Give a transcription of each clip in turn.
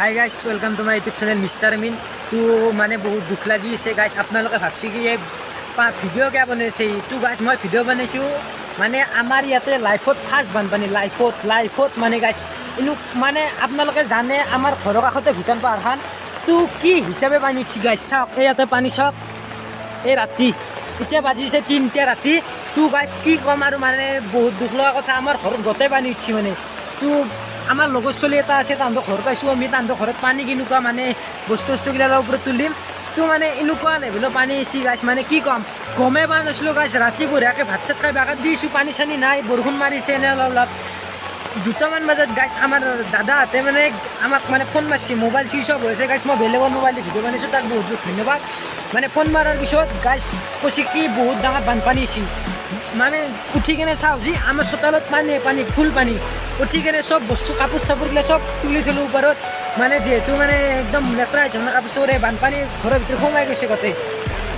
High guys welcome to my YouTube channel mister মিন তো মানে বহুত দুখ লাগি আছে গাইজ আপোনালোকে ভাবছি কি এই ভিডিঅ' কিয় বনাইছে তো গাইজ মই ভিডিঅ' বনাইছোঁ মানে আমাৰ ইয়াতে লাইফত ফাৰ্ষ্ট বানপানী লাইফত মানে গাইজ এনে মানে আপোনালোকে জানে আমাৰ ঘৰৰ কাষতে ভূটান পাহাৰখন তো কি হিচাপে পানী উঠছি গাইজ চাওক এই ইয়াতে পানী চাওক এই ৰাতি এতিয়া বাজিছে 3টা ৰাতি তো গাইজ কি ক'ম আৰু মানে বহুত দুখ লগা কথা আমাৰ ঘৰত গোটেই পানী উঠছি মানে তো আমাৰ লগৰ ছোৱালী এটা আছে তাহাঁতৰ ঘৰত পাইছোঁ আমি তাহাঁতৰ ঘৰত পানী কেনেকুৱা মানে বস্তুগিলাৰ ওপৰত তুলিম তো মানে এনেকুৱা লেভেলৰ পানী আহিছে গাইছ মানে কি ক'ম গমেই পোৱা নাছিলোঁ গাইছ ৰাতি বঢ়িয়াকৈ ভাত চাত খাই বাগাত দিছোঁ পানী চানী নাই বৰষুণ মাৰিছে এনে অলপ 2টামান বজাত গাইছ আমাৰ দাদাহঁতে মানে আমাক মানে ফোন মাৰিছে মোবাইল চুইচ অফ হৈছে গাইছ মই বেলেগৰ মোবাইল ভিডিঅ' বনাইছোঁ তাক বহুত বহুত ধন্যবাদ মানে ফোন মাৰাৰ পিছত গাইছ কৈছে কি বহুত ডাঙৰ বানপানী আহিছে মানে উঠি কেনে চাওঁ যি আমাৰ চোতালত পানী ফুল পানী উঠি কেনে চব বস্তু কাপোৰ চাপোৰগিলা চব তুলি থলোঁ ওপৰত মানে যিহেতু মানে একদম লেতেৰা হৈছে মানে কাপোৰ চাপোৰে বানপানী ঘৰৰ ভিতৰত সোমাই গৈছে গোটেই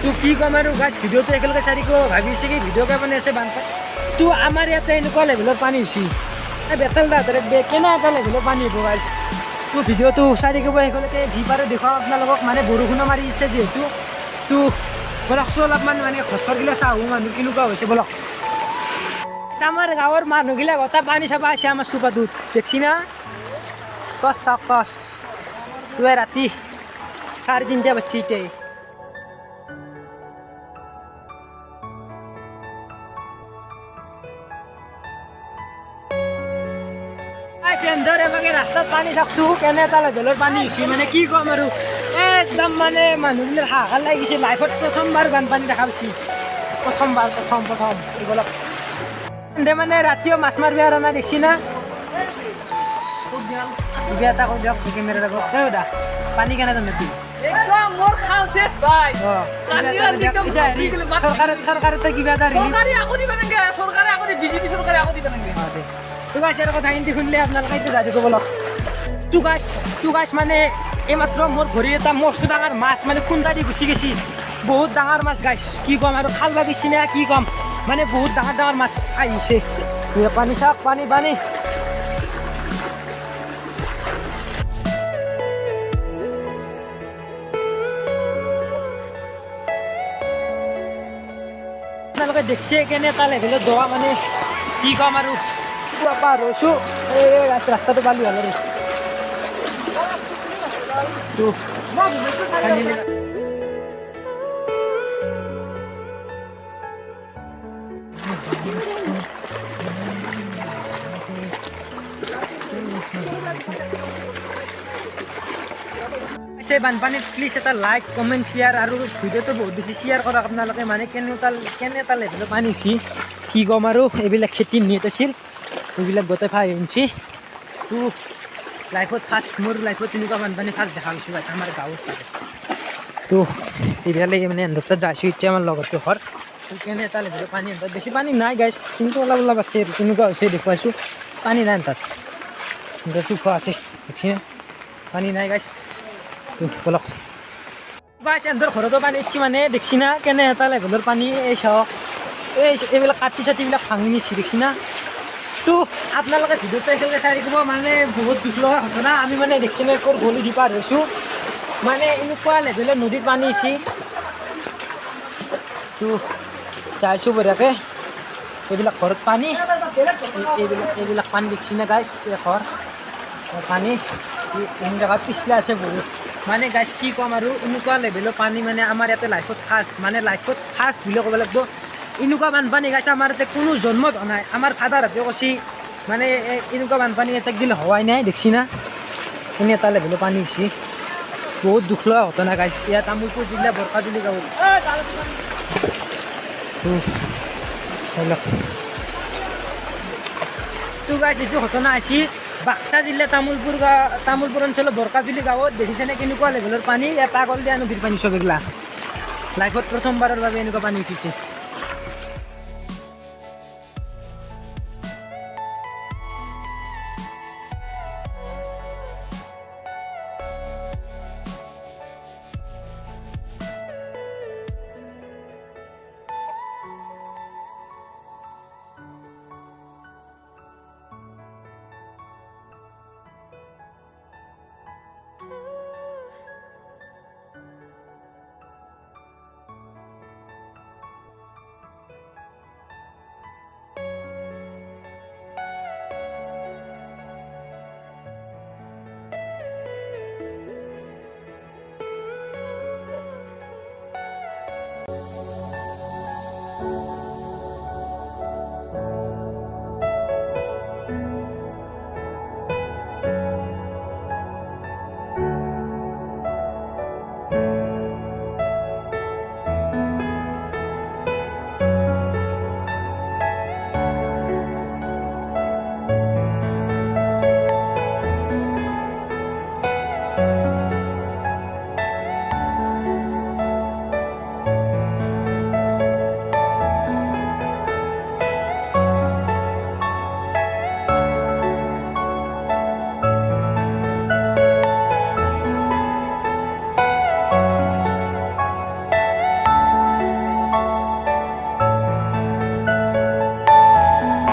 তো কি ক'ম আৰু গাইছ ভিডিঅ'টো একেলগে চাৰিব ভাবিছে কি ভিডিঅ'কে বনাই আছে বানপানী তো আমাৰ ইয়াতে এনেকুৱা লেভেলৰ পানী হৈছে বেতাল দাঁতৰে কেনে এটা লেভেলৰ পানী হ'ব গাইছ তো ভিডিঅ'টো চাই থাকিব একেলগে যি পাৰে দেখুৱাওঁ আপোনালোকক মানে বৰষুণো মাৰি আছে যিহেতু তো বলকচোন অলপমান মানে ঘৰগিলা চাওঁ মানুহ কেনেকুৱা হৈছে বলক আমাৰ গাঁৱৰ মানুহগিলা গোটা পানী চাব আছে আমাৰ চোপাটোত দেখছি না কচ চাওক কচ তোৱে ৰাতি 3:30 বাজছে এতিয়াই ৰাস্তাত পানী চাকছোঁ কেনে এটা লেভেলৰ পানী হৈছে মানে কি ক'ম আৰু একদম মানে মানুহবিলাক হাহাকাৰ লাগিছে লাইফত প্ৰথমবাৰ বানপানী দেখা পাইছে প্ৰথম এইবিলাক মানে ৰাতিও মাছ মাৰিব আৰু নাই দেখছি না বিয়া এটা কৰি দিয়ক কেমেৰা লাগক দা পানী কেনে জানে চৰকাৰে কিবা এটা কথা হিন্দী শুনিলে আপোনালোকে এতিয়া যাই দিব বলক তো গাইছ মানে এইমাত্ৰ মোৰ ভৰি এটা মস্ত ডাঙৰ মাছ মানে খুন্দা দি গুচি গৈছে বহুত ডাঙৰ মাছ গাইছ কি ক'ম আৰু খাল বাগিছে না কি ক'ম মানে বহুত ডাঙৰ মাছ আহিছে পানী চাওক পানী আপোনালোকে দেখছে কেনে এটা লেভেলত দোৱা মানে কি ক'ম আৰু পাৰ হৈছোঁ এই ৰাস্তাটো পালি হ'ল আৰু বানপানীত প্লিজ এটা লাইক কমেণ্ট শ্বেয়াৰ আৰু ভিডিঅ'টো বহুত বেছি শ্বেয়াৰ কৰক আপোনালোকে মানে কেনে এটা লেভেলৰ পানী হৈছে কি ক'ম আৰু এইবিলাক খেতিৰ নেট আছিল এইবিলাক গোটেই ফাই আনিছে তো লাইফত মোৰ লাইফত তেনেকুৱা বানপানী ফাৰ্ষ্ট দেখা পাইছোঁ গাইছ আমাৰ গাঁৱত তো এইফালে মানে এন্ধৰতে যাইছোঁ এতিয়া আমাৰ লগৰটো ঘৰ কেনে এটা লেভেলৰ পানী এন্ধৰত বেছি পানী নাই গাইছ কিন্তু অলপ আছে আৰু তেনেকুৱা হৈছে দেখুৱাইছোঁ পানী নাই তাত চুফা আছে দেখছি না পানী নাই গাইছ তো বলক গাইছ এন্ধৰ ঘৰতো পানী উঠছি মানে দেখছি না কেনে এটা লেভেলৰ পানী এই চাওক এইবিলাক কাঠি চাঠিবিলাক ভাঙি নিছি দেখছি না তো আপোনালোকে ভিডিঅ'টো একেলগে চাই থাকিব মানে বহুত দুখ লগা ঘটনা আমি মানে দেখছি না ক'ৰ গলি দি পাৰ হৈছোঁ মানে এনেকুৱা লেভেলৰ নদীত পানী আহিছে তো যাইছোঁ বঢ়িয়াকৈ এইবিলাক ঘৰত পানী এইবিলাক পানী দেখছি না গাইছ এই ঘৰ পানী এই জেগাত পিছলা আছে বহুত মানে গাইছ কি ক'ম আৰু এনেকুৱা লেভেলৰ পানী মানে আমাৰ ইয়াতে লাইফত ফাৰ্ষ্ট বুলি ক'ব লাগিব এনেকুৱা বানপানী গাইছে আমাৰ ইয়াতে কোনো জন্মত হোৱা নাই আমাৰ ফাদাৰহঁতে কৈছে মানে এনেকুৱা বানপানী এটাক দিলে হোৱাই নাই দেখছি না এনে এটা লেভেলৰ পানী হৈছে বহুত দুখ লগা ঘটনা গাইছ ইয়াত তামোলপুৰ জিলা বৰকাজুলি গাঁৱত তো গাইছ এইটো ঘটনা হৈছে বাক্সা জিলা তামোলপুৰ অঞ্চলৰ বৰকাজুলি গাঁৱত দেখিছেনে কেনেকুৱা লেভেলৰ পানী পাগল দিয়া নদীৰ পানী চব এইগিলা লাইফত প্ৰথমবাৰৰ বাবে এনেকুৱা পানী উঠিছে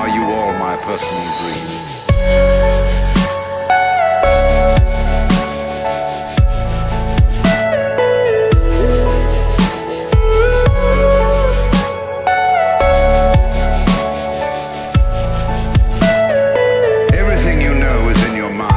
Are you all my personal dream? Everything you know is in your mind.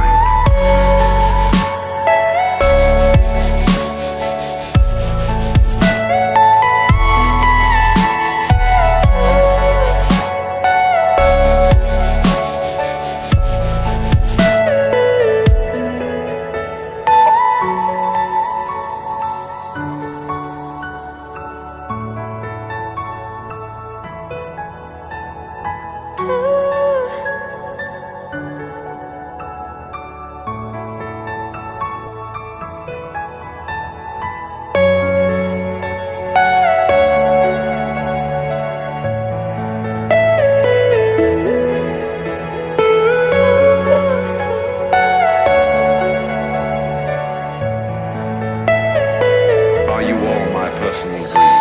Are you all my personal dream?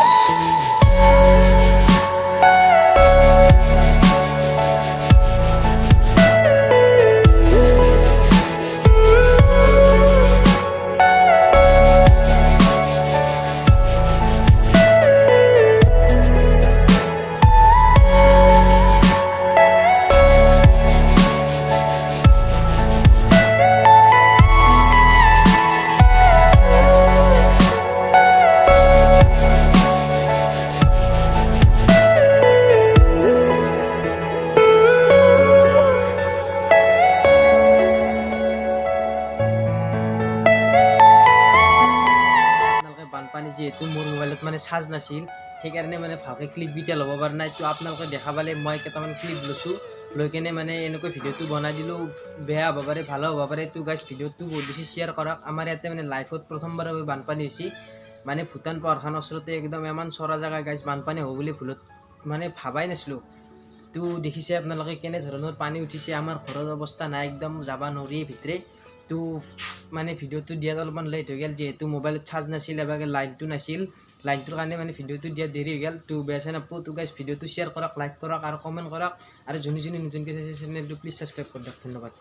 আপোনালোকে বানপানী যিহেতু মোৰ মোবাইলত মানে চাৰ্জ নাছিল সেইকাৰণে মানে ভালকৈ ক্লিপকেইটা ল'ব পৰা নাই। তো আপোনালোকে দেখা পালে মই কেইটামান ক্লিপ লৈছোঁ, লৈ কেনে মানে এনেকৈ ভিডিঅ'টো বনাই দিলোঁ। বেয়া হ'ব পাৰে, ভালো হ'ব পাৰে। তো গাইজ ভিডিঅ'টো বহুত বেছি শ্বেয়াৰ কৰক। আমাৰ ইয়াতে মানে লাইফত প্ৰথমবাৰৰ বাবে বানপানী হৈছে, মানে ভূটান পাহাৰখনৰ ওচৰতে একদম ইমান চৰা জেগা গাইজ বানপানী হ'ব বুলি ভুলত মানে ভাবাই নাছিলোঁ। তো দেখিছে আপোনালোকে কেনেধৰণৰ পানী উঠিছে। আমাৰ ঘৰৰ অৱস্থা নাই, একদম যাব নোৱাৰি ভিতৰে। তো মানে ভিডিঅ'টো দিয়াত অলপমান লেট হৈ গ'ল, যিহেতু মোবাইলত চাৰ্জ নাছিল, এবাৰ লাইনটো নাছিল। লাইনটোৰ কাৰণে মানে ভিডিঅ'টো দিয়াত দেৰি হৈ গ'ল। তো বেয়া চেই নাপাব। তো গাইজ ভিডিঅ'টো শ্বেয়াৰ কৰক, লাইক কৰক আৰু কমেণ্ট কৰক। আৰু যোনে যোনে নতুনকৈ চাইছে চেনেলটো প্লিজ ছাবস্ক্ৰাইব কৰি দিয়ক। ধন্যবাদ।